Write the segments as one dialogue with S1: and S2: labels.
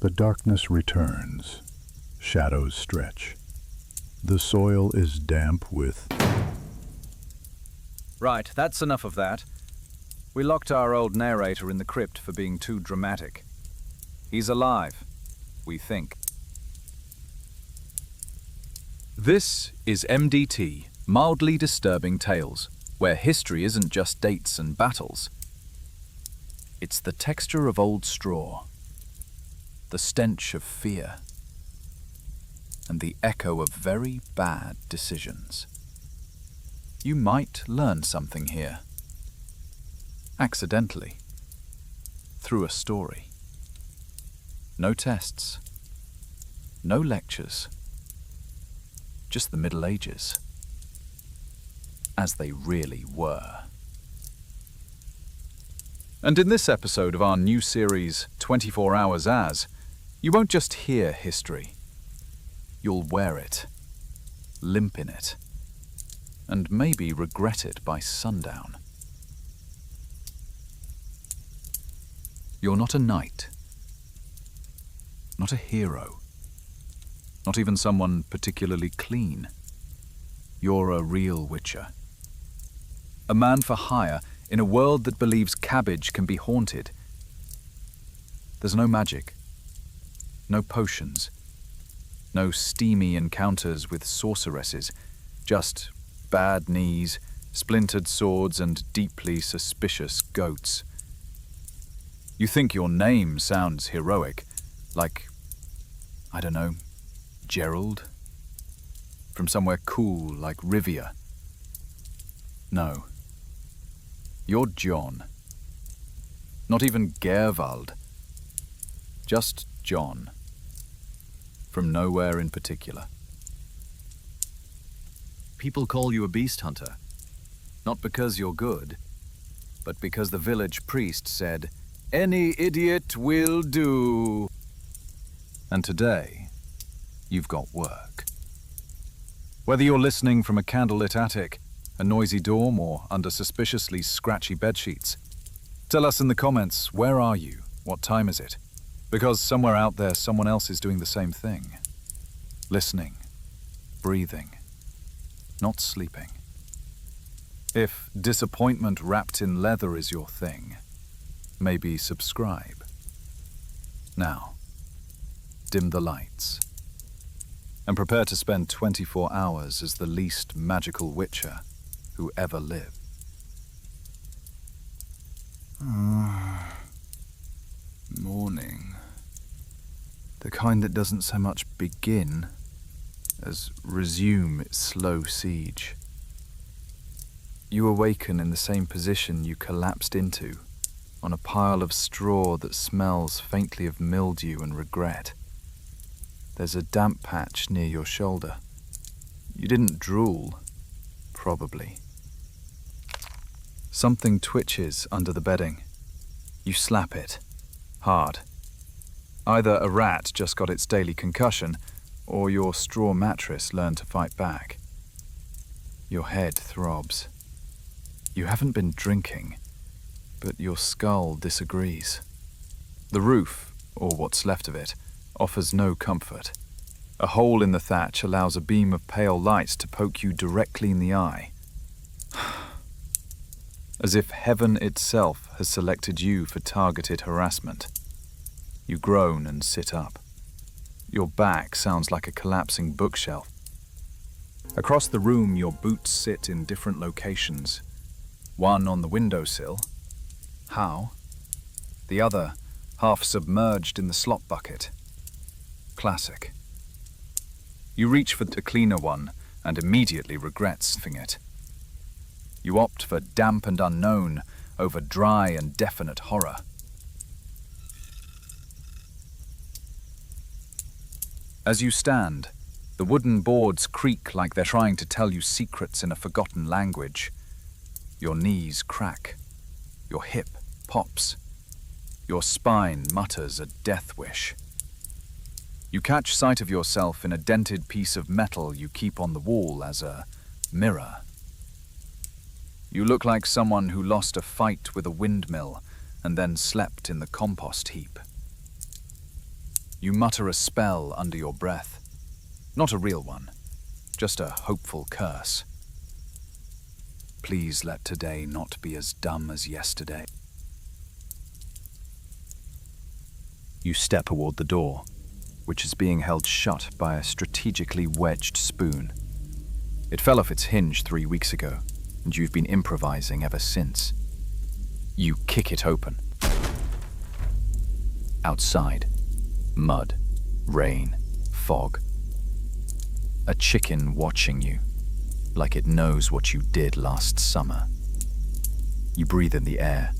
S1: The darkness returns. Shadows stretch. The soil is damp with...
S2: Right, that's enough of that. We locked our old narrator in the crypt for being too dramatic. He's alive, we think. This is MDT, Mildly Disturbing Tales, where history isn't just dates and battles. It's the texture of old straw, the stench of fear, and the echo of very bad decisions. You might learn something here. Accidentally. Through a story. No tests. No lectures. Just the Middle Ages. As they really were. And in this episode of our new series, 24 Hours As, you won't just hear history. You'll wear it. Limp in it. And maybe regret it by sundown. You're not a knight. Not a hero. Not even someone particularly clean. You're a real witcher. A man for hire in a world that believes cabbage can be haunted. There's no magic. No potions. No steamy encounters with sorceresses. Just bad knees, splintered swords, and deeply suspicious goats. You think your name sounds heroic, like, I don't know, Geralt? From somewhere cool like Rivia. No. You're John. Not even Geralt. Just John. From nowhere in particular. People call you a beast hunter, not because you're good, but because the village priest said, "Any idiot will do." And today, you've got work. Whether you're listening from a candlelit attic, a noisy dorm, or under suspiciously scratchy bedsheets, tell us in the comments, where are you? What time is it? Because somewhere out there, someone else is doing the same thing. Listening, breathing, not sleeping. If disappointment wrapped in leather is your thing, maybe subscribe. Now, dim the lights, and prepare to spend 24 hours as the least magical witcher who ever lived. Morning. The kind that doesn't so much begin as resume its slow siege. You awaken in the same position you collapsed into, on a pile of straw that smells faintly of mildew and regret. There's a damp patch near your shoulder. You didn't drool, probably. Something twitches under the bedding. You slap it, hard. Either a rat just got its daily concussion, or your straw mattress learned to fight back. Your head throbs. You haven't been drinking, but your skull disagrees. The roof, or what's left of it, offers no comfort. A hole in the thatch allows a beam of pale light to poke you directly in the eye. As if heaven itself has selected you for targeted harassment. You groan and sit up. Your back sounds like a collapsing bookshelf. Across the room, your boots sit in different locations. One on the windowsill. How? The other, half submerged in the slop bucket. Classic. You reach for the cleaner one and immediately regret sniffing it. You opt for damp and unknown over dry and definite horror. As you stand, the wooden boards creak like they're trying to tell you secrets in a forgotten language. Your knees crack. Your hip pops. Your spine mutters a death wish. You catch sight of yourself in a dented piece of metal you keep on the wall as a mirror. You look like someone who lost a fight with a windmill and then slept in the compost heap. You mutter a spell under your breath. Not a real one, just a hopeful curse. Please let today not be as dumb as yesterday. You step toward the door, which is being held shut by a strategically wedged spoon. It fell off its hinge 3 weeks ago, and you've been improvising ever since. You kick it open. Outside, mud, rain, fog. A chicken watching you, like it knows what you did last summer. You breathe in the air.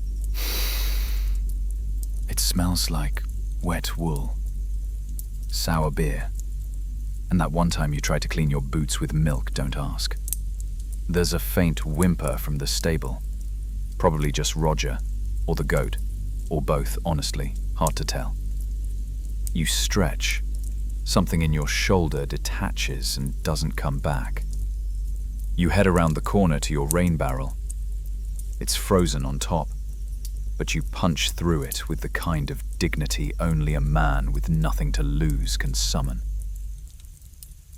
S2: It smells like wet wool, sour beer, and that one time you tried to clean your boots with milk, don't ask. There's a faint whimper from the stable. Probably just Roger, or the goat, or both, honestly, hard to tell. You stretch. Something in your shoulder detaches and doesn't come back. You head around the corner to your rain barrel. It's frozen on top, but you punch through it with the kind of dignity only a man with nothing to lose can summon.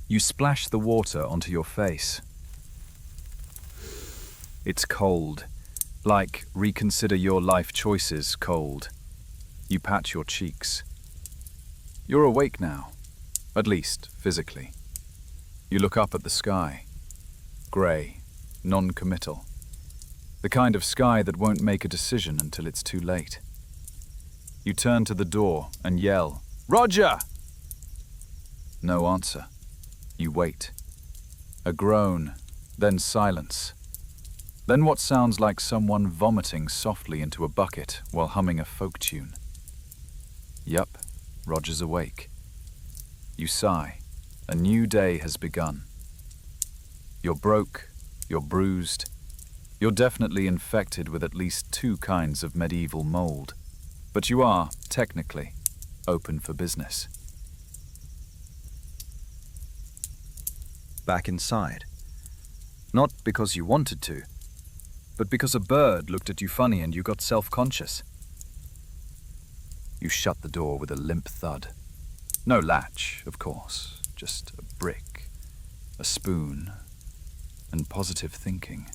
S2: You splash the water onto your face. It's cold, like reconsider your life choices cold. You pat your cheeks. You're awake now, at least physically. You look up at the sky. Grey, non-committal. The kind of sky that won't make a decision until it's too late. You turn to the door and yell, "Roger!" No answer. You wait. A groan, then silence. Then what sounds like someone vomiting softly into a bucket while humming a folk tune. Yup, Roger's awake. You sigh. A new day has begun. You're broke, you're bruised. You're definitely infected with at least 2 kinds of medieval mold. But you are, technically, open for business. Back inside. Not because you wanted to, but because a bird looked at you funny and you got self-conscious. You shut the door with a limp thud. No latch, of course, just a brick, a spoon, and positive thinking.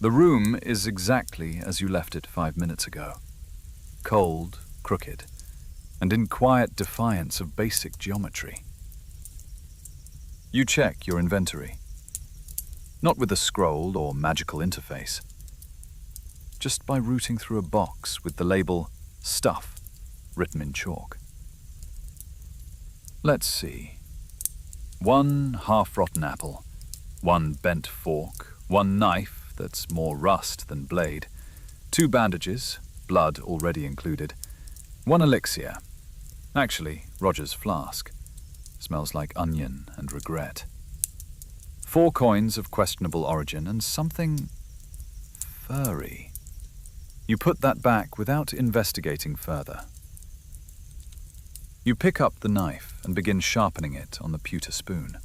S2: The room is exactly as you left it 5 minutes ago. Cold, crooked, and in quiet defiance of basic geometry. You check your inventory. Not with a scroll or magical interface. Just by rooting through a box with the label "Stuff" written in chalk. Let's see. 1 half-rotten apple, 1 bent fork, 1 knife that's more rust than blade, 2 bandages, blood already included, 1 elixir. Actually, Roger's flask. Smells like onion and regret. 4 coins of questionable origin and something furry. You put that back without investigating further. You pick up the knife and begin sharpening it on the pewter spoon.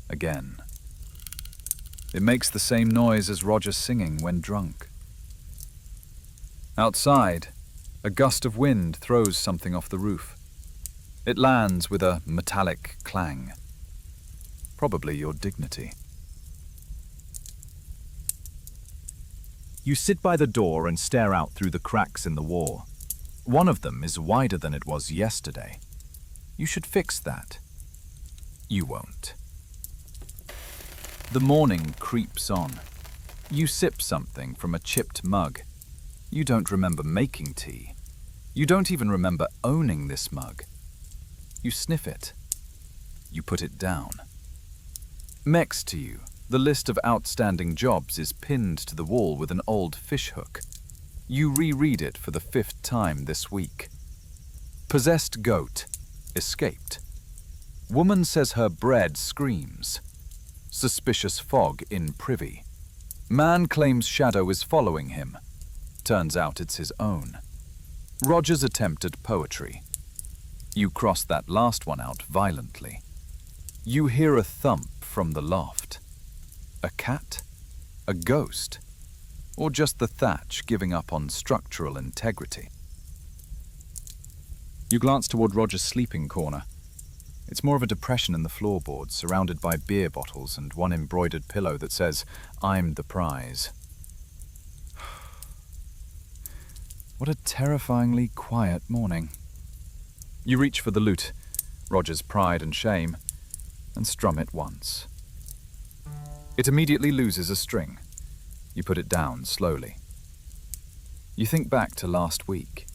S2: Again. It makes the same noise as Roger singing when drunk. Outside, a gust of wind throws something off the roof. It lands with a metallic clang. Probably your dignity. You sit by the door and stare out through the cracks in the wall. One of them is wider than it was yesterday. You should fix that. You won't. The morning creeps on. You sip something from a chipped mug. You don't remember making tea. You don't even remember owning this mug. You sniff it. You put it down. Next to you, the list of outstanding jobs is pinned to the wall with an old fishhook. You reread it for the 5th time this week. Possessed goat. Escaped. Woman says her bread screams. Suspicious fog in privy. Man claims shadow is following him. Turns out it's his own. Roger's attempt at poetry. You cross that last one out violently. You hear a thump from the loft. A cat? A ghost? Or just the thatch giving up on structural integrity? You glance toward Roger's sleeping corner. It's more of a depression in the floorboards, surrounded by beer bottles and one embroidered pillow that says, "I'm the prize." What a terrifyingly quiet morning. You reach for the lute, Roger's pride and shame, and strum it once. It immediately loses a string. You put it down slowly. You think back to last week.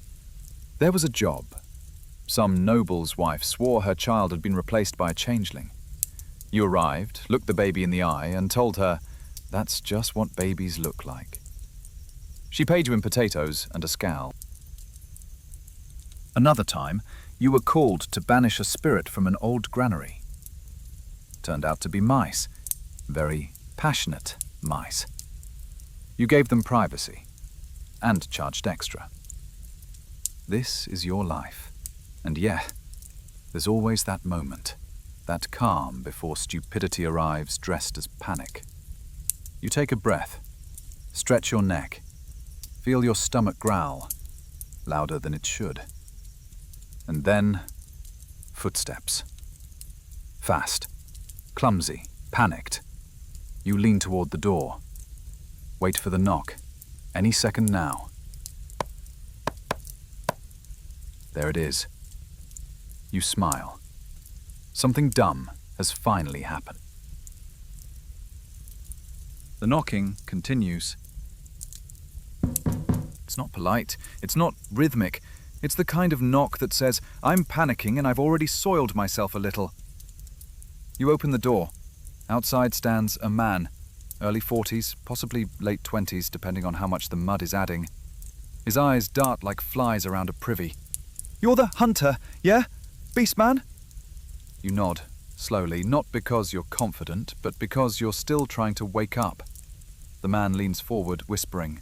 S2: There was a job. Some noble's wife swore her child had been replaced by a changeling. You arrived, looked the baby in the eye, and told her, "That's just what babies look like." She paid you in potatoes and a scowl. Another time, you were called to banish a spirit from an old granary. Turned out to be mice, very passionate mice. You gave them privacy, and charged extra. This is your life. And yeah, there's always that moment, that calm before stupidity arrives dressed as panic. You take a breath, stretch your neck, feel your stomach growl, louder than it should. And then, footsteps. Fast, clumsy, panicked. You lean toward the door. Wait for the knock, any second now. There it is. You smile. Something dumb has finally happened. The knocking continues. It's not polite. It's not rhythmic. It's the kind of knock that says, "I'm panicking and I've already soiled myself a little." You open the door. Outside stands a man, early 40s, possibly late 20s, depending on how much the mud is adding. His eyes dart like flies around a privy. "You're the hunter, yeah? Beastman?" You nod, slowly, not because you're confident, but because you're still trying to wake up. The man leans forward, whispering,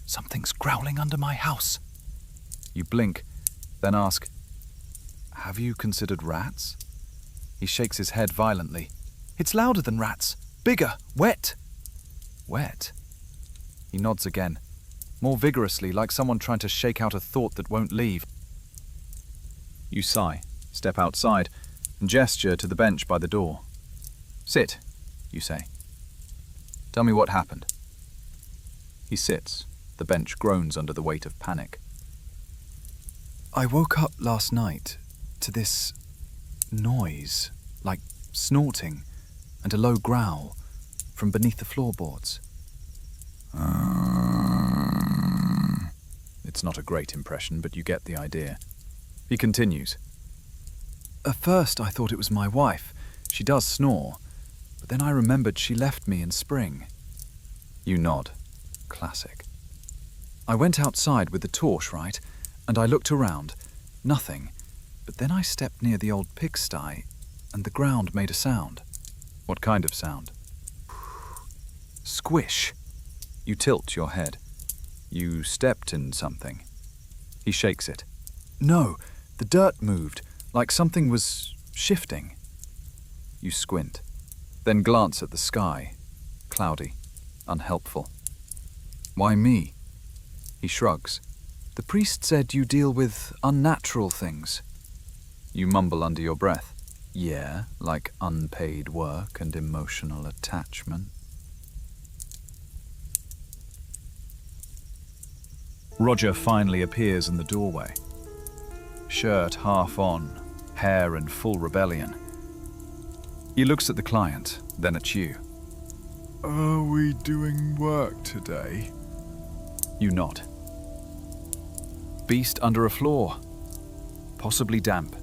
S2: "Something's growling under my house." You blink, then ask, "Have you considered rats?" He shakes his head violently. "It's louder than rats. Bigger. Wet." "Wet?" He nods again, more vigorously, like someone trying to shake out a thought that won't leave. You sigh, step outside, and gesture to the bench by the door. "Sit," you say. "Tell me what happened." He sits. The bench groans under the weight of panic. "I woke up last night to this noise, like snorting, and a low growl from beneath the floorboards." It's not a great impression, but you get the idea. He continues. "At first I thought it was my wife. She does snore, but then I remembered she left me in spring." You nod. Classic. "I went outside with the torch, right? And I looked around. Nothing. But then I stepped near the old pigsty, and the ground made a sound." "What kind of sound?" "Squish." You tilt your head. "You stepped in something." He shakes it. "No, the dirt moved, like something was shifting." You squint, then glance at the sky, cloudy, unhelpful. "Why me?" He shrugs. "The priest said you deal with unnatural things." You mumble under your breath. "Yeah, like unpaid work and emotional attachment." Roger finally appears in the doorway. Shirt half on, hair in full rebellion. He looks at the client, then at you. "Are we doing work today?" You nod. "Beast under a floor. Possibly damp."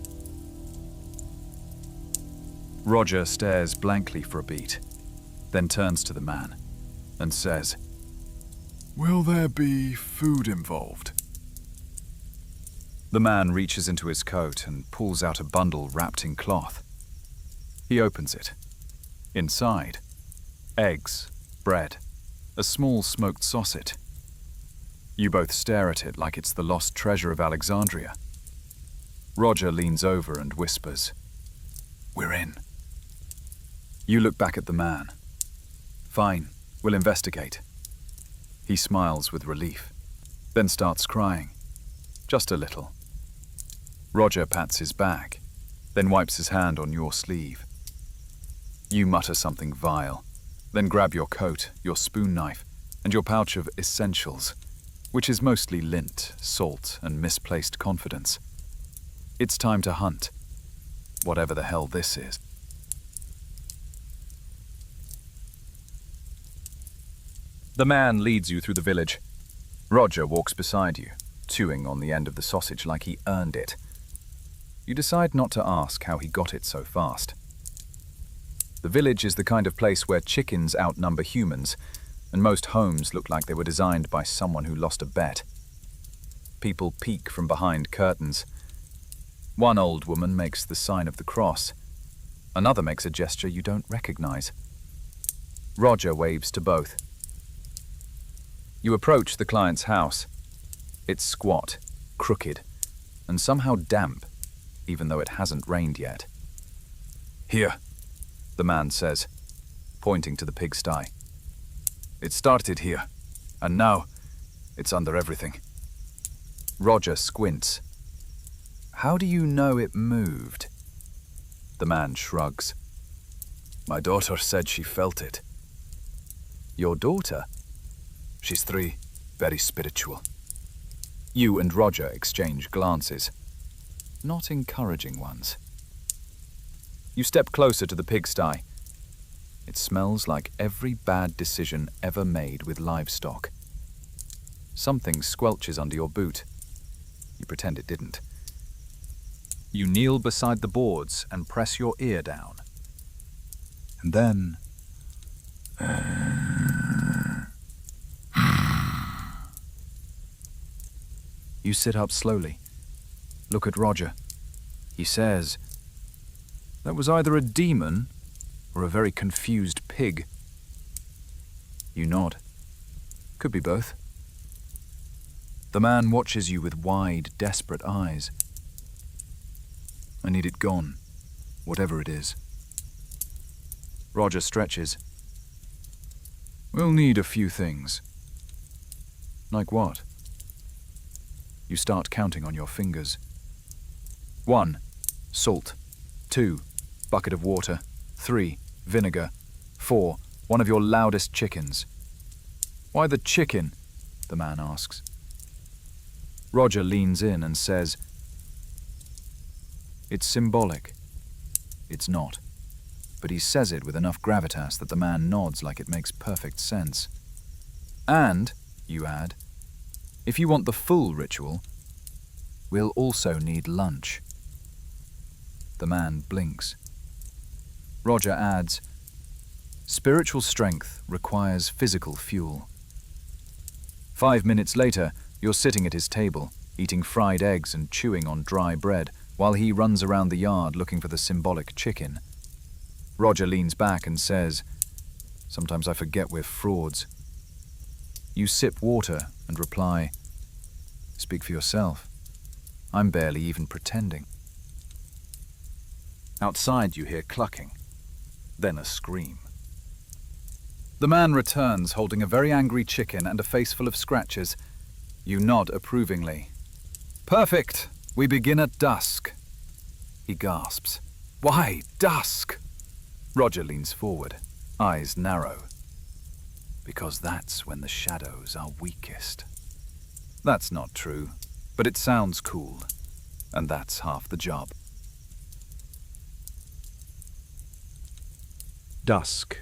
S2: Roger stares blankly for a beat, then turns to the man and says, "Will there be food involved?" The man reaches into his coat and pulls out a bundle wrapped in cloth. He opens it. Inside, eggs, bread, a small smoked sausage. You both stare at it like it's the lost treasure of Alexandria. Roger leans over and whispers, "We're in." You look back at the man. "Fine, we'll investigate." He smiles with relief, then starts crying. Just a little. Roger pats his back, then wipes his hand on your sleeve. You mutter something vile, then grab your coat, your spoon knife, and your pouch of essentials, which is mostly lint, salt, and misplaced confidence. It's time to hunt, whatever the hell this is. The man leads you through the village. Roger walks beside you, chewing on the end of the sausage like he earned it. You decide not to ask how he got it so fast. The village is the kind of place where chickens outnumber humans, and most homes look like they were designed by someone who lost a bet. People peek from behind curtains. One old woman makes the sign of the cross. Another makes a gesture you don't recognize. Roger waves to both. You approach the client's house. It's squat, crooked, and somehow damp, even though it hasn't rained yet. "Here," the man says, pointing to the pigsty. "It started here, and now it's under everything." Roger squints. "How do you know it moved?" The man shrugs. "My daughter said she felt it." "Your daughter?" "She's 3, very spiritual." You and Roger exchange glances. Not encouraging ones. You step closer to the pigsty. It smells like every bad decision ever made with livestock. Something squelches under your boot. You pretend it didn't. You kneel beside the boards and press your ear down. And then... You sit up slowly. Look at Roger. He says, "That was either a demon or a very confused pig." You nod. Could be both. The man watches you with wide, desperate eyes. "I need it gone, whatever it is." Roger stretches. "We'll need a few things." "Like what?" You start counting on your fingers. 1, salt. 2, bucket of water. 3, vinegar. 4, one of your loudest chickens. "Why the chicken?" the man asks. Roger leans in and says, "It's symbolic." It's not, but he says it with enough gravitas that the man nods like it makes perfect sense. "And," you add, "if you want the full ritual, we'll also need lunch." The man blinks. Roger adds, "Spiritual strength requires physical fuel." 5 minutes later, you're sitting at his table, eating fried eggs and chewing on dry bread, while he runs around the yard looking for the symbolic chicken. Roger leans back and says, "Sometimes I forget we're frauds." You sip water and reply, "Speak for yourself. I'm barely even pretending." Outside you hear clucking, then a scream. The man returns holding a very angry chicken and a face full of scratches. You nod approvingly. "Perfect! We begin at dusk." He gasps. "Why dusk?" Roger leans forward, eyes narrow. "Because that's when the shadows are weakest." That's not true, but it sounds cool, and that's half the job. Dusk.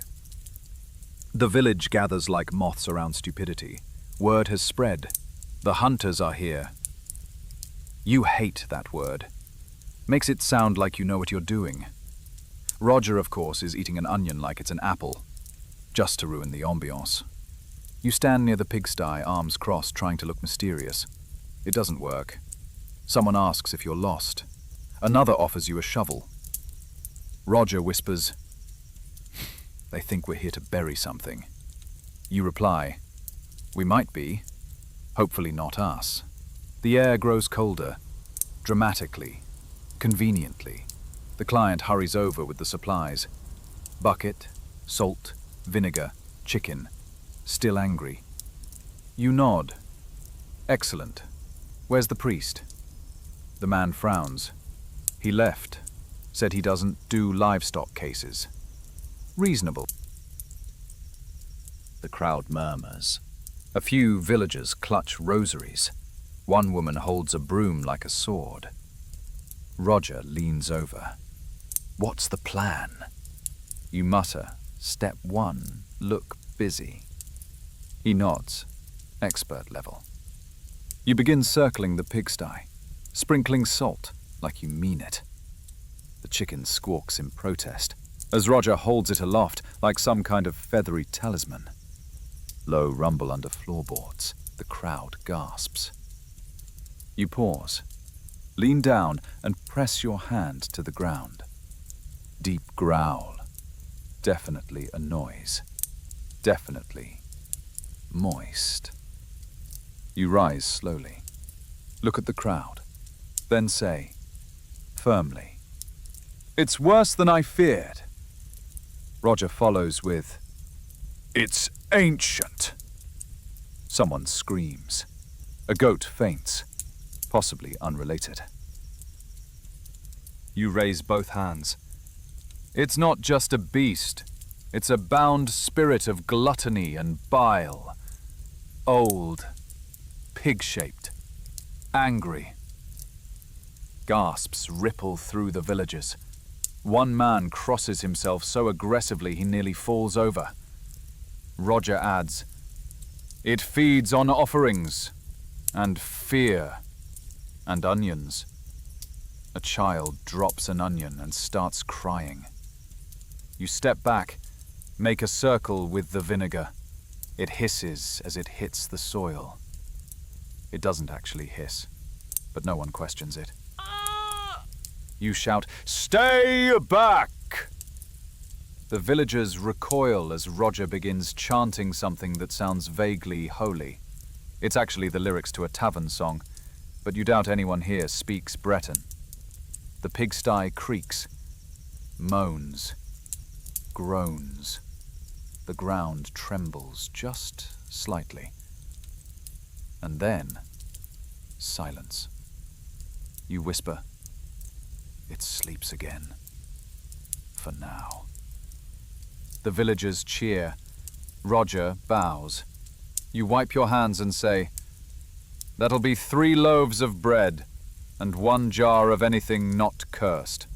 S2: The village gathers like moths around stupidity. Word has spread. The hunters are here. You hate that word. Makes it sound like you know what you're doing. Roger, of course, is eating an onion like it's an apple, just to ruin the ambiance. You stand near the pigsty, arms crossed, trying to look mysterious. It doesn't work. Someone asks if you're lost. Another offers you a shovel. Roger whispers, "They think we're here to bury something." You reply, "We might be. Hopefully not us." The air grows colder, dramatically, conveniently. The client hurries over with the supplies. Bucket, salt, vinegar, chicken. Still angry. You nod. "Excellent. Where's the priest?" The man frowns. He left. Said he doesn't do livestock cases. Reasonable. The crowd murmurs. A few villagers clutch rosaries. One woman holds a broom like a sword. Roger leans over. What's the plan? You mutter, step 1, look busy. He nods, expert level. You begin circling the pigsty, sprinkling salt like you mean it. The chicken squawks in protest, as Roger holds it aloft like some kind of feathery talisman. Low rumble under floorboards, the crowd gasps. You pause, lean down and press your hand to the ground. Deep growl, definitely a noise, definitely moist. You rise slowly, look at the crowd, then say, firmly, "It's worse than I feared." Roger follows with, "It's ancient." Someone screams. A goat faints, possibly unrelated. You raise both hands. It's not just a beast. It's a bound spirit of gluttony and bile. Old, pig-shaped, angry. Gasps ripple through the villagers. One man crosses himself so aggressively he nearly falls over. Roger adds, "It feeds on offerings, and fear, and onions." A child drops an onion and starts crying. You step back, make a circle with the vinegar. It hisses as it hits the soil. It doesn't actually hiss, but no one questions it. You shout, "Stay back!" The villagers recoil as Roger begins chanting something that sounds vaguely holy. It's actually the lyrics to a tavern song, but you doubt anyone here speaks Breton. The pigsty creaks, moans, groans. The ground trembles just slightly. And then, silence. You whisper, "It sleeps again. For now." The villagers cheer. Roger bows. You wipe your hands and say, "That'll be 3 loaves of bread and 1 jar of anything not cursed."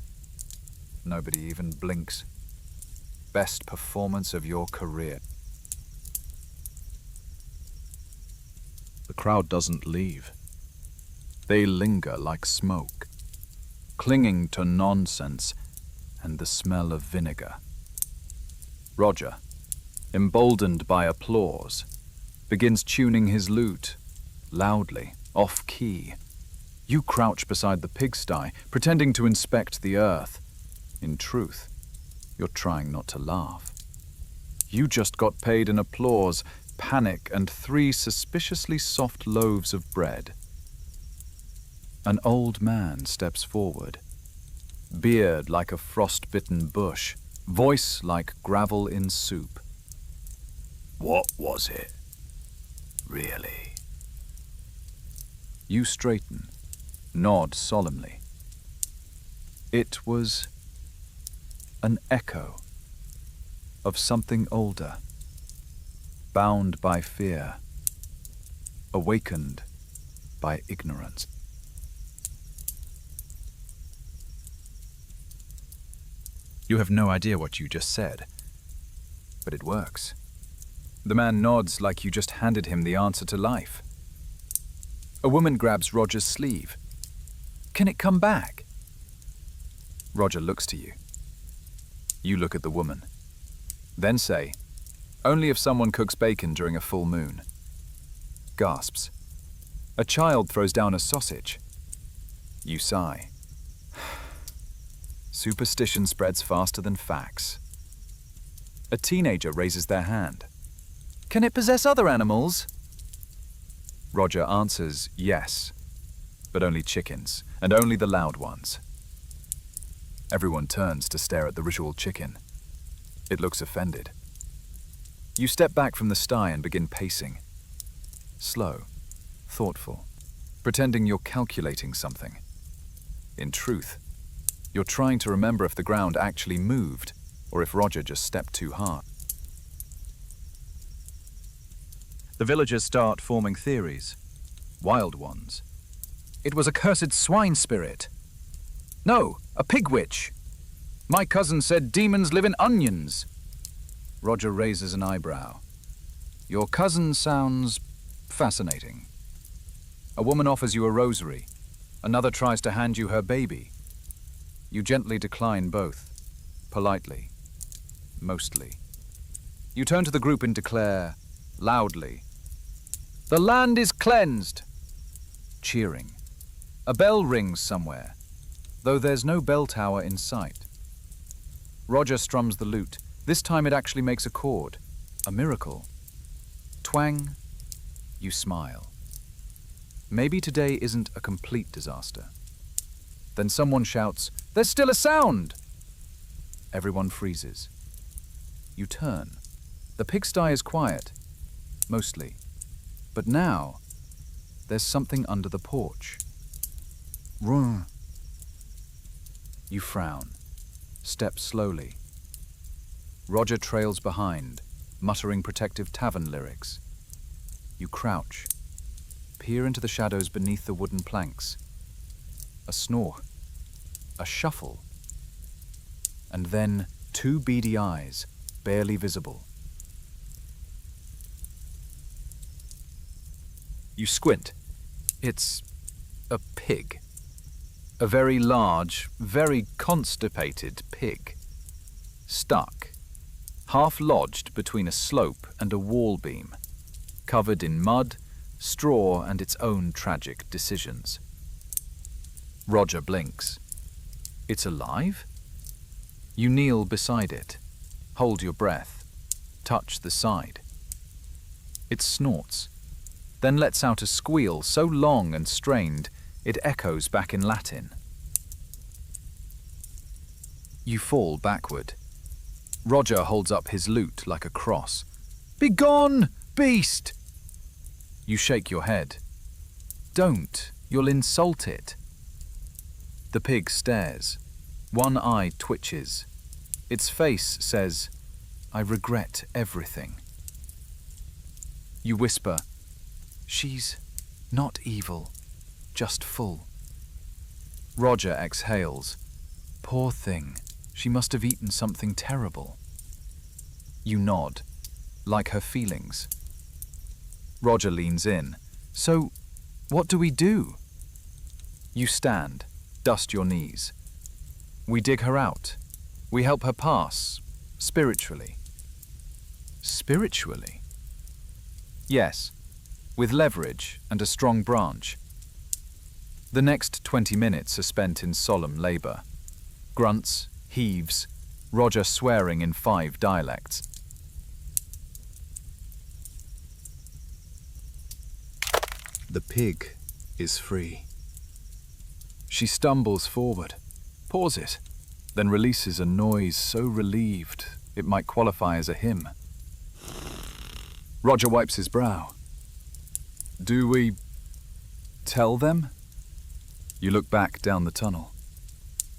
S2: Nobody even blinks. Best performance of your career. The crowd doesn't leave. They linger like smoke, clinging to nonsense and the smell of vinegar. Roger, emboldened by applause, begins tuning his lute, loudly, off-key. You crouch beside the pigsty, pretending to inspect the earth. In truth, you're trying not to laugh. You just got paid in applause, panic, and 3 suspiciously soft loaves of bread. An old man steps forward, beard like a frost-bitten bush, voice like gravel in soup. "What was it? Really?" You straighten, nod solemnly. It was an echo of something older, bound by fear, awakened by ignorance. You have no idea what you just said, but it works. The man nods like you just handed him the answer to life. A woman grabs Roger's sleeve. "Can it come back?" Roger looks to you. You look at the woman. Then say, "Only if someone cooks bacon during a full moon." Gasps. A child throws down a sausage. You sigh. Superstition spreads faster than facts. A teenager raises their hand. "Can it possess other animals?" Roger answers yes, but only chickens, and only the loud ones. Everyone turns to stare at the ritual chicken. It looks offended. You step back from the sty and begin pacing. Slow, thoughtful, pretending you're calculating something. In truth, you're trying to remember if the ground actually moved or if Roger just stepped too hard. The villagers start forming theories, wild ones. It was a cursed swine spirit. No, a pig witch. My cousin said demons live in onions. Roger raises an eyebrow. Your cousin sounds fascinating. A woman offers you a rosary. Another tries to hand you her baby. You gently decline both, politely, mostly. You turn to the group and declare, loudly, "The land is cleansed!" Cheering. A bell rings somewhere, though there's no bell tower in sight. Roger strums the lute. This time it actually makes a chord. A miracle. Twang. You smile. Maybe today isn't a complete disaster. Then someone shouts, "There's still a sound!" Everyone freezes. You turn. The pigsty is quiet, mostly. But now, there's something under the porch. Run. You frown. Step slowly. Roger trails behind, muttering protective tavern lyrics. You crouch. Peer into the shadows beneath the wooden planks. A snore. A shuffle. And then 2 beady eyes, barely visible. You squint. It's a pig. A very large, very constipated pig. Stuck. Half lodged between a slope and a wall beam. Covered in mud, straw, and its own tragic decisions. Roger blinks. It's alive? You kneel beside it. Hold your breath. Touch the side. It snorts, then lets out a squeal so long and strained it echoes back in Latin. You fall backward. Roger holds up his lute like a cross. "Begone, beast!" You shake your head. "Don't, you'll insult it." The pig stares. One eye twitches. Its face says, "I regret everything." You whisper, "She's not evil, just full." Roger exhales. "Poor thing, she must have eaten something terrible." You nod, like her feelings. Roger leans in. "So, what do we do?" You stand, dust your knees. "We dig her out. We help her pass, spiritually." Spiritually? Yes, with leverage and a strong branch. The next 20 minutes are spent in solemn labor. Grunts, heaves, Roger swearing in 5 dialects. The pig is free. She stumbles forward, paws it, then releases a noise so relieved it might qualify as a hymn. Roger wipes his brow. "Do we tell them?" You look back down the tunnel.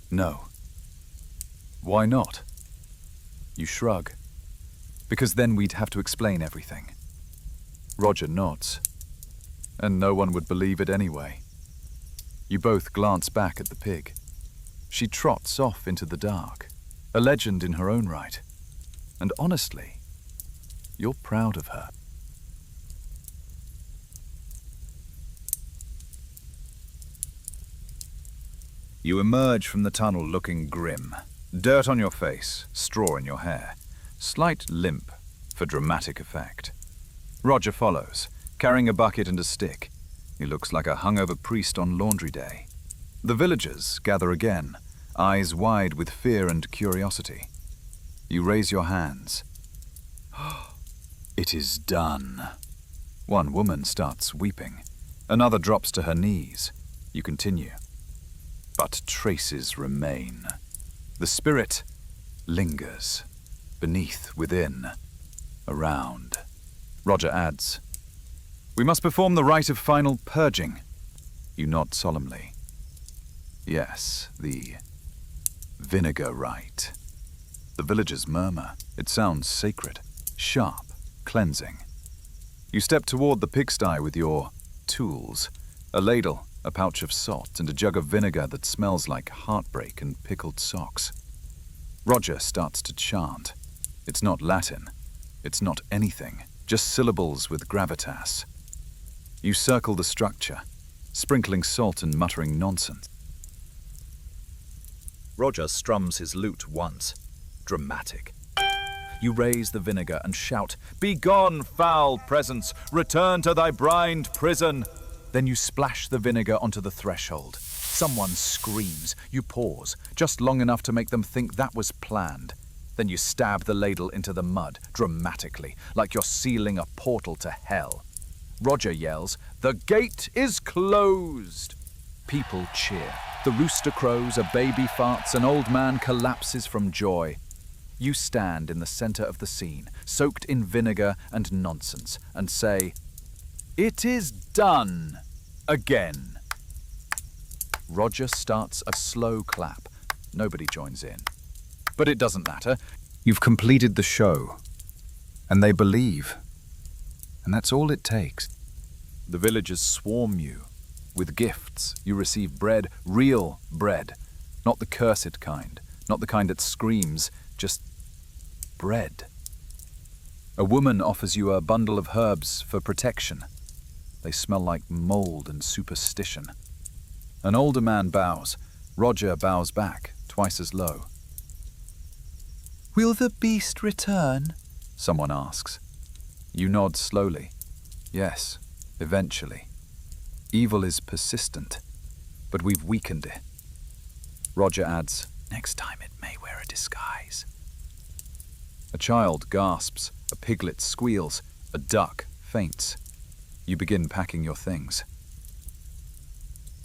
S2: "No." "Why not?" You shrug. "Because then we'd have to explain everything." Roger nods. "And no one would believe it anyway." You both glance back at the pig. She trots off into the dark, a legend in her own right. And honestly, you're proud of her. You emerge from the tunnel looking grim. Dirt on your face, straw in your hair. Slight limp for dramatic effect. Roger follows, carrying a bucket and a stick. He looks like a hungover priest on laundry day. The villagers gather again, eyes wide with fear and curiosity. You raise your hands. It is done. One woman starts weeping. Another drops to her knees. You continue. But traces remain. The spirit lingers, beneath, within, around. Roger adds, "We must perform the rite of final purging." You nod solemnly. Yes, the vinegar rite. The villagers murmur. It sounds sacred, sharp, cleansing. You step toward the pigsty with your tools, a ladle, a pouch of salt, and a jug of vinegar that smells like heartbreak and pickled socks. Roger starts to chant. It's not Latin. It's not anything, just syllables with gravitas. You circle the structure, sprinkling salt and muttering nonsense. Roger strums his lute once. Dramatic. You raise the vinegar and shout, "Begone, foul presence! Return to thy brined prison!" Then you splash the vinegar onto the threshold. Someone screams. You pause, just long enough to make them think that was planned. Then you stab the ladle into the mud, dramatically, like you're sealing a portal to hell. Roger yells, "The gate is closed!" People cheer. The rooster crows, a baby farts, an old man collapses from joy. You stand in the center of the scene, soaked in vinegar and nonsense, and say, "It is done! Again!" Roger starts a slow clap. Nobody joins in. But it doesn't matter. You've completed the show. And they believe. And that's all it takes. The villagers swarm you. With gifts, you receive bread, real bread. Not the cursed kind, not the kind that screams, just bread. A woman offers you a bundle of herbs for protection. They smell like mold and superstition. An older man bows. Roger bows back, twice as low. "Will the beast return?" someone asks. You nod slowly. Yes, eventually. Evil is persistent, but we've weakened it. Roger adds, "Next time it may wear a disguise." A child gasps, a piglet squeals, a duck faints. You begin packing your things.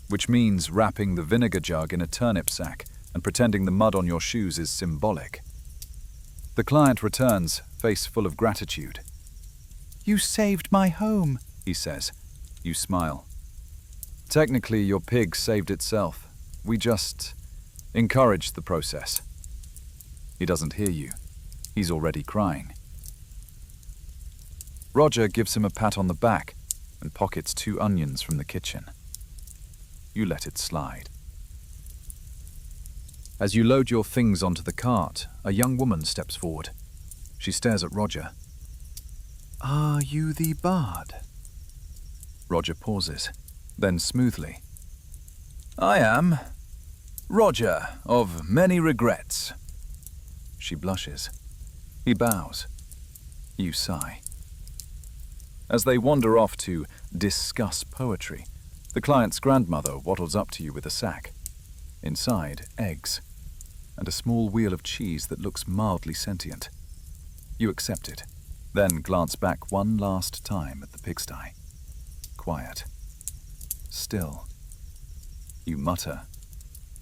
S2: Which means wrapping the vinegar jug in a turnip sack and pretending the mud on your shoes is symbolic. The client returns, face full of gratitude. "You saved my home," he says. You smile. "Technically, your pig saved itself. We just encouraged the process." He doesn't hear you. He's already crying. Roger gives him a pat on the back and pockets 2 onions from the kitchen. You let it slide. As you load your things onto the cart, a young woman steps forward. She stares at Roger. "Are you the bard?" Roger pauses, then smoothly. "I am. Roger, of many regrets." She blushes. He bows. You sigh. As they wander off to discuss poetry, the client's grandmother waddles up to you with a sack. Inside, eggs, and a small wheel of cheese that looks mildly sentient. You accept it, then glance back one last time at the pigsty. Quiet. Still. You mutter,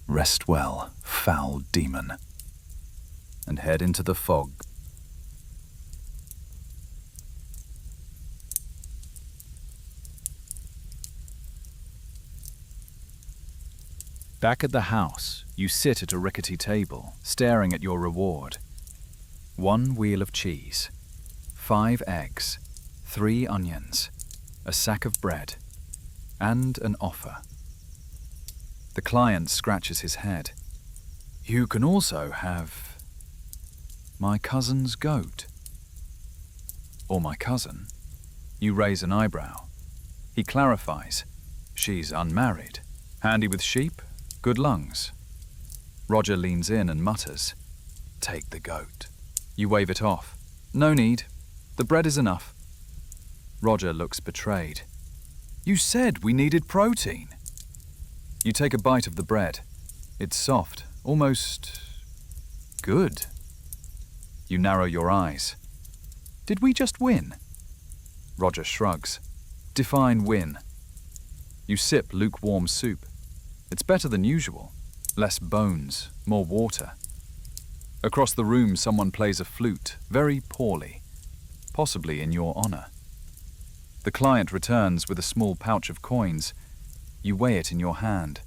S2: "Rest well, foul demon," and head into the fog. Back at the house, you sit at a rickety table, staring at your reward. 1 wheel of cheese, 5 eggs, 3 onions, a sack of bread, and an offer. The client scratches his head. "You can also have my cousin's goat." "Or my cousin?" You raise an eyebrow. He clarifies. "She's unmarried. Handy with sheep? Good lungs." Roger leans in and mutters, "Take the goat." You wave it off. "No need. The bread is enough." Roger looks betrayed. "You said we needed protein." You take a bite of the bread. It's soft, almost good. You narrow your eyes. "Did we just win?" Roger shrugs. "Define win." You sip lukewarm soup. It's better than usual. Less bones, more water. Across the room, someone plays a flute, very poorly, possibly in your honor. The client returns with a small pouch of coins. You weigh it in your hand.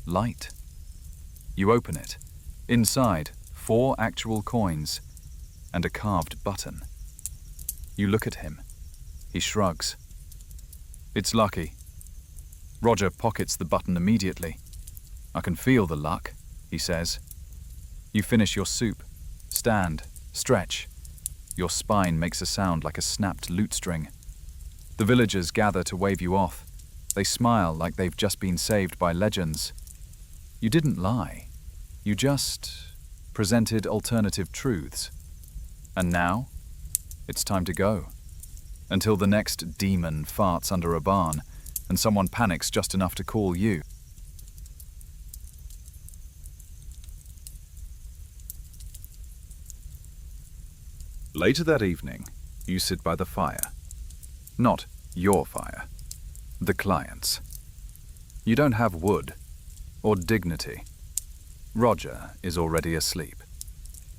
S2: Light, You open it. Inside, 4 actual coins and a carved button. You look at him. He shrugs. It's lucky. Roger pockets the button immediately. I can feel the luck, he says. You finish your soup. Stand. Stretch. Your spine makes a sound like a snapped lute string. The villagers gather to wave you off. They smile like they've just been saved by legends. You didn't lie. You just presented alternative truths. And now, it's time to go. Until the next demon farts under a barn and someone panics just enough to call you. Later that evening, you sit by the fire. Not your fire. The client's. You don't have wood or dignity. Roger is already asleep,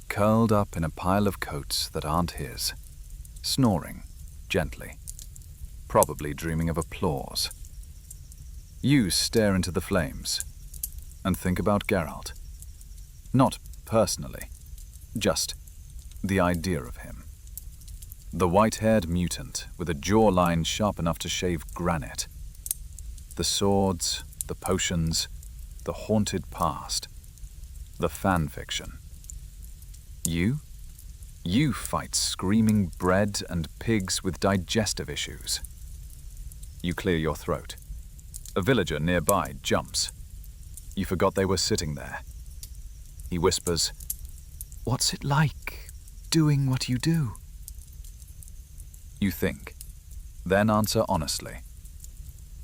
S2: curled up in a pile of coats that aren't his, snoring gently, probably dreaming of applause. You stare into the flames and think about Geralt. Not personally, just the idea of him. The white-haired mutant with a jawline sharp enough to shave granite. The swords, the potions, the haunted past, the fan fiction. You fight screaming bread and pigs with digestive issues. You clear your throat. A villager nearby jumps. You forgot they were sitting there. He whispers, "What's it like, doing what you do?" You think, then answer honestly.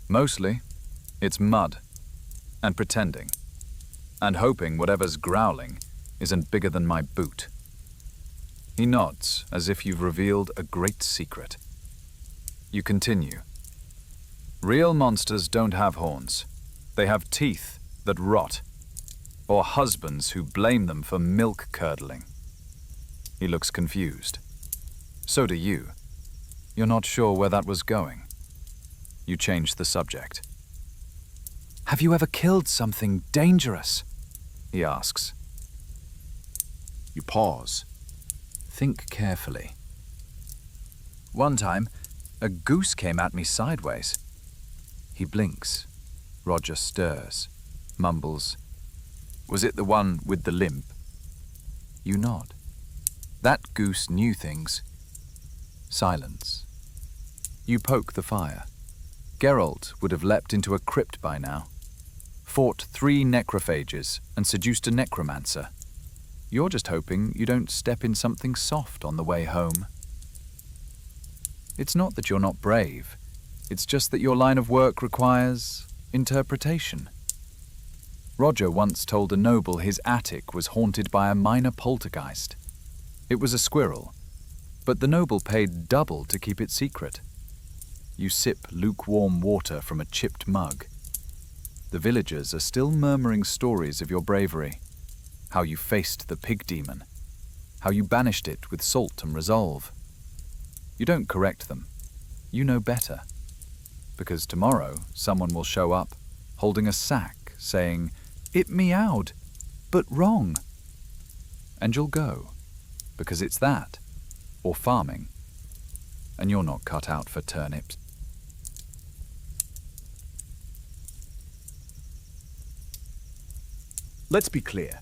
S2: Mostly, it's mud, and pretending, and hoping whatever's growling isn't bigger than my boot. He nods as if you've revealed a great secret. You continue. Real monsters don't have horns. They have teeth that rot, or husbands who blame them for milk curdling. He looks confused. So do you. You're not sure where that was going. You change the subject. Have you ever killed something dangerous? He asks. You pause. Think carefully. One time, a goose came at me sideways. He blinks. Roger stirs, mumbles. Was it the one with the limp? You nod. That goose knew things. Silence. You poke the fire. Geralt would have leapt into a crypt by now. Fought 3 necrophages and seduced a necromancer. You're just hoping you don't step in something soft on the way home. It's not that you're not brave. It's just that your line of work requires interpretation. Roger once told a noble his attic was haunted by a minor poltergeist. It was a squirrel, but the noble paid double to keep it secret. You sip lukewarm water from a chipped mug. The villagers are still murmuring stories of your bravery, how you faced the pig demon, how you banished it with salt and resolve. You don't correct them. You know better. Because tomorrow someone will show up, holding a sack, saying, "It meowed, but wrong." And you'll go, because it's that, or farming, and you're not cut out for turnips. Let's be clear.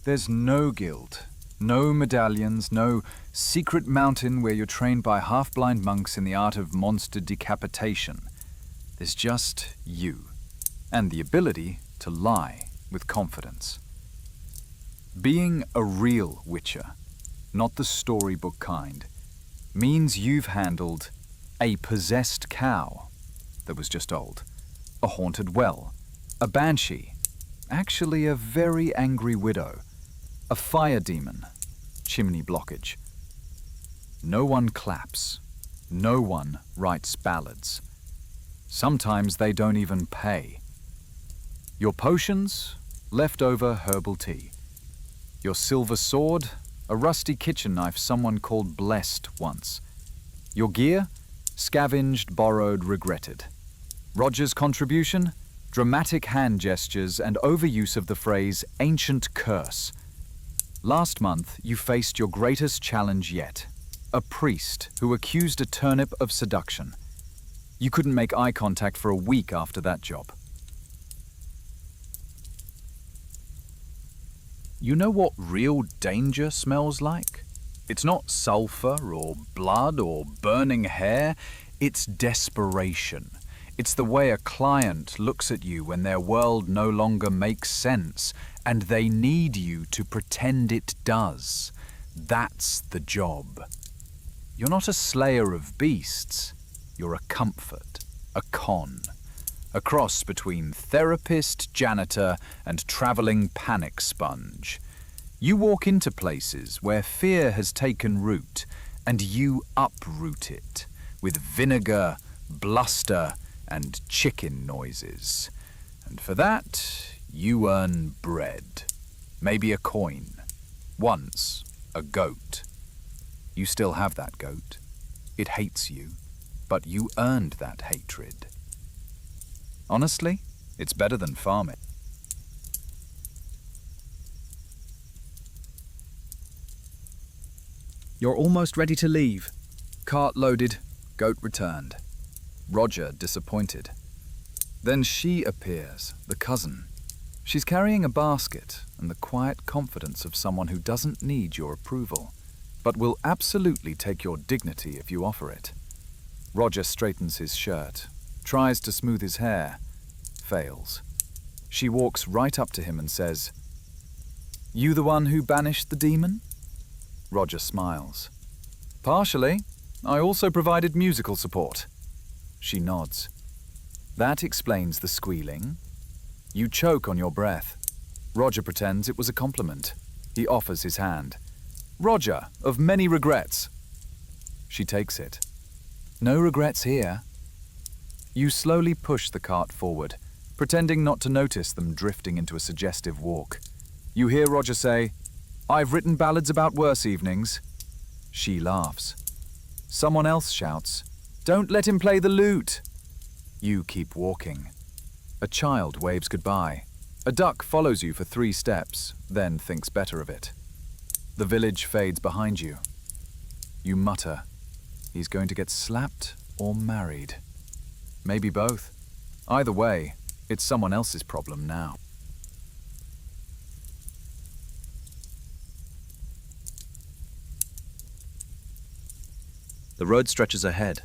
S2: There's no guild, no medallions, no secret mountain where you're trained by half-blind monks in the art of monster decapitation. There's just you, and the ability to lie with confidence. Being a real witcher, not the storybook kind, means you've handled a possessed cow that was just old, a haunted well, a banshee, actually a very angry widow, a fire demon, chimney blockage. No one claps. No one writes ballads. Sometimes they don't even pay. Your potions, leftover herbal tea. Your silver sword, a rusty kitchen knife someone called blessed once. Your gear, scavenged, borrowed, regretted. Roger's contribution, dramatic hand gestures, and overuse of the phrase ancient curse. Last month, you faced your greatest challenge yet. A priest who accused a turnip of seduction. You couldn't make eye contact for a week after that job. You know what real danger smells like? It's not sulfur or blood or burning hair. It's desperation. It's the way a client looks at you when their world no longer makes sense and they need you to pretend it does. That's the job. You're not a slayer of beasts. You're a comfort, a con. A cross between therapist, janitor, and traveling panic sponge. You walk into places where fear has taken root, and you uproot it with vinegar, bluster, and chicken noises. And for that, you earn bread. Maybe a coin. Once, a goat. You still have that goat. It hates you, but you earned that hatred. Honestly, it's better than farming. You're almost ready to leave. Cart loaded, goat returned. Roger disappointed. Then she appears, the cousin. She's carrying a basket and the quiet confidence of someone who doesn't need your approval, but will absolutely take your dignity if you offer it. Roger straightens his shirt, tries to smooth his hair, fails. She walks right up to him and says, "You the one who banished the demon?" Roger smiles. "Partially. I also provided musical support." She nods. "That explains the squealing." You choke on your breath. Roger pretends it was a compliment. He offers his hand. "Roger, of many regrets." She takes it. "No regrets here." You slowly push the cart forward, pretending not to notice them drifting into a suggestive walk. You hear Roger say, "I've written ballads about worse evenings." She laughs. Someone else shouts, "Don't let him play the lute." You keep walking. A child waves goodbye. A duck follows you for 3 steps, then thinks better of it. The village fades behind you. You mutter, "He's going to get slapped or married." Maybe both. Either way, it's someone else's problem now. The road stretches ahead.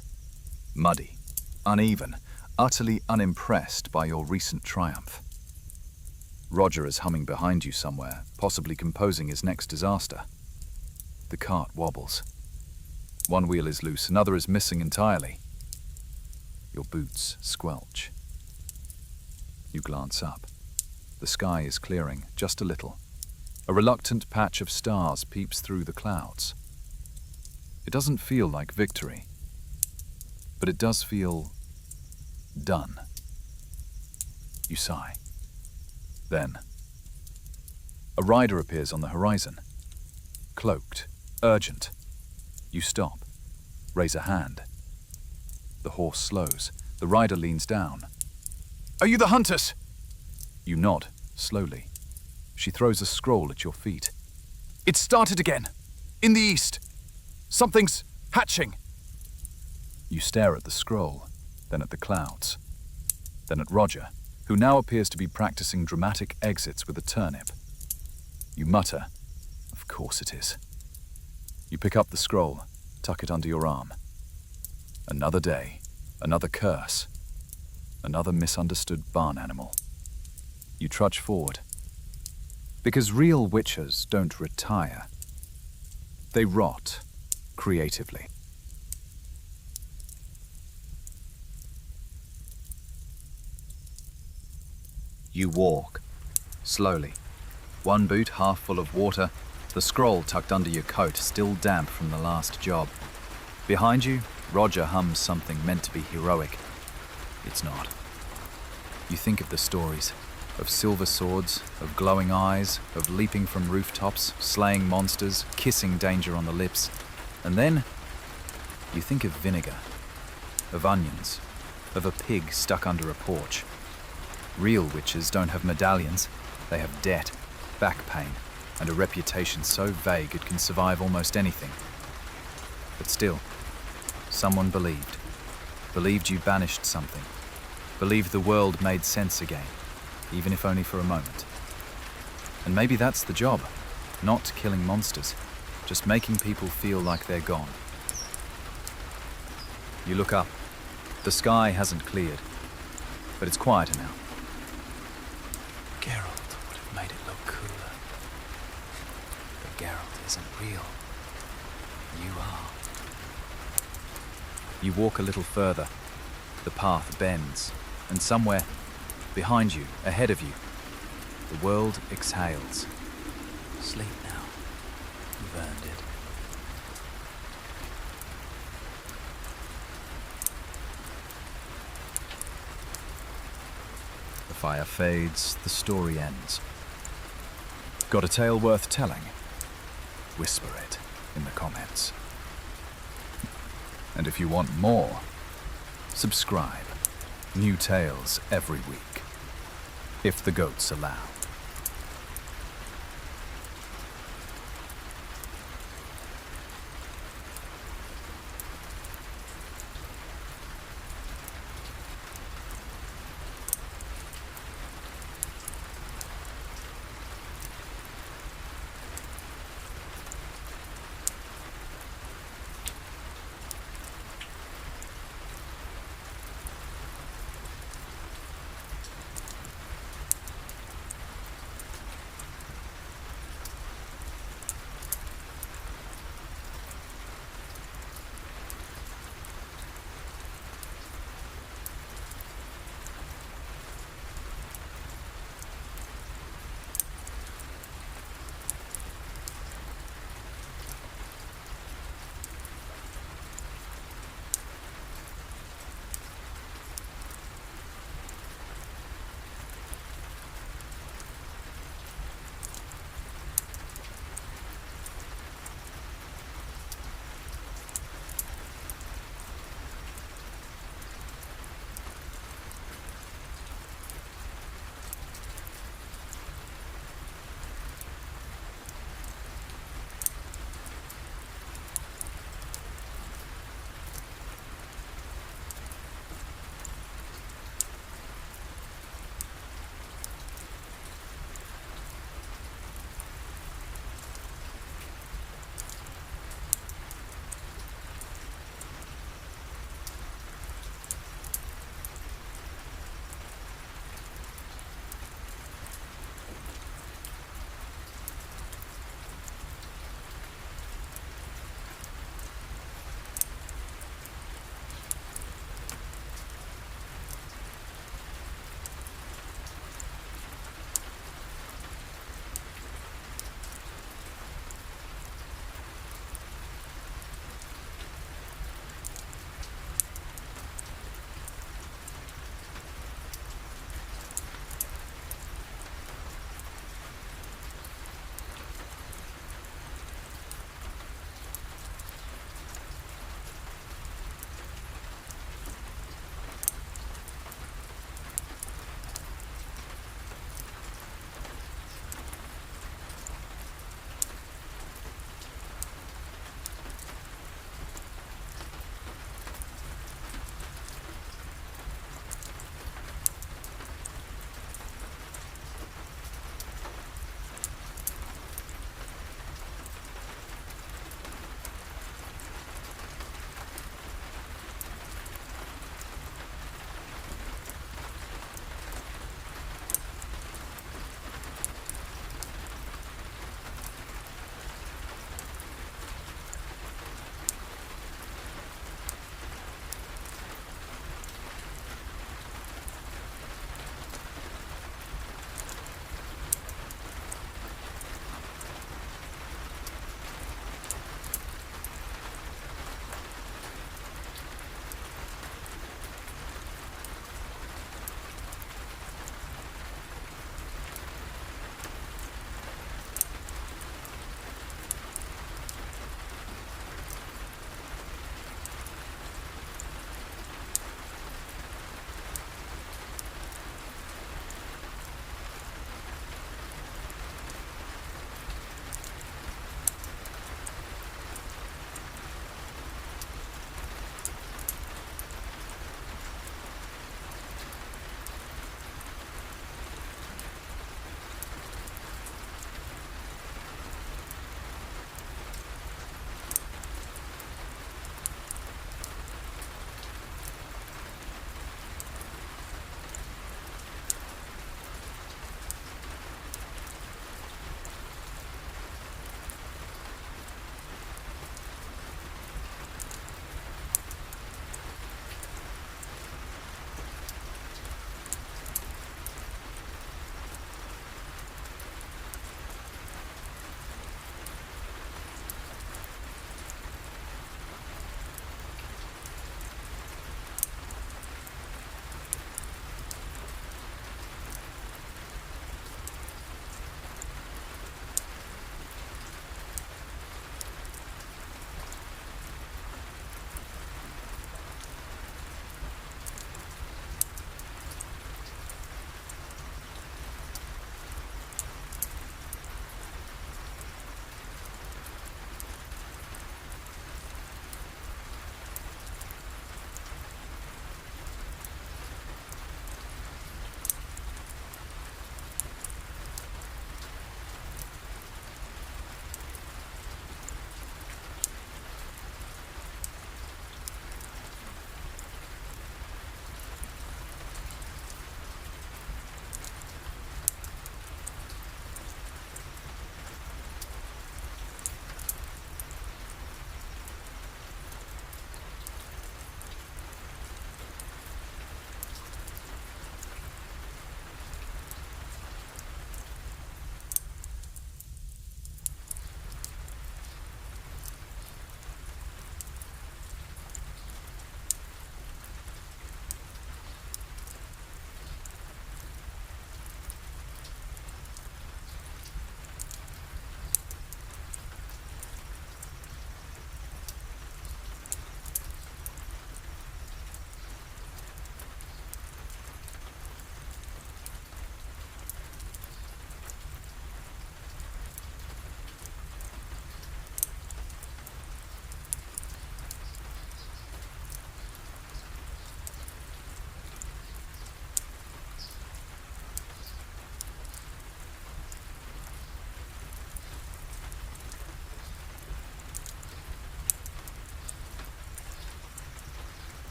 S2: Muddy, uneven, utterly unimpressed by your recent triumph. Roger is humming behind you somewhere, possibly composing his next disaster. The cart wobbles. One wheel is loose, another is missing entirely. Your boots squelch. You glance up. The sky is clearing, just a little. A reluctant patch of stars peeps through the clouds. It doesn't feel like victory, but it does feel done. You sigh. Then, a rider appears on the horizon. Cloaked, urgent. You stop, raise a hand. The horse slows. The rider leans down. "Are you the hunters?" You nod, slowly. She throws a scroll at your feet. "It started again. In the east. Something's hatching." You stare at the scroll, then at the clouds, then at Roger, who now appears to be practicing dramatic exits with a turnip. You mutter, "Of course it is." You pick up the scroll, tuck it under your arm. Another day, another curse, another misunderstood barn animal. You trudge forward. Because real witchers don't retire. They rot creatively. You walk, slowly. One boot half full of water, the scroll tucked under your coat still damp from the last job. Behind you, Roger hums something meant to be heroic. It's not. You think of the stories, of silver swords, of glowing eyes, of leaping from rooftops, slaying monsters, kissing danger on the lips. And then, you think of vinegar, of onions, of a pig stuck under a porch. Real witches don't have medallions. They have debt, back pain, and a reputation so vague it can survive almost anything. But still, someone believed. Believed you banished something. Believed the world made sense again, even if only for a moment. And maybe that's the job. Not killing monsters, just making people feel like they're gone. You look up. The sky hasn't cleared, but it's quieter now.
S3: Geralt would have made it look cooler. But Geralt isn't real. You are.
S2: You walk a little further. The path bends, and somewhere, behind you, ahead of you, the world exhales.
S3: Sleep now. You've earned it.
S2: The fire fades, the story ends. Got a tale worth telling? Whisper it in the comments. And if you want more, subscribe. New tales every week. If the goats allow.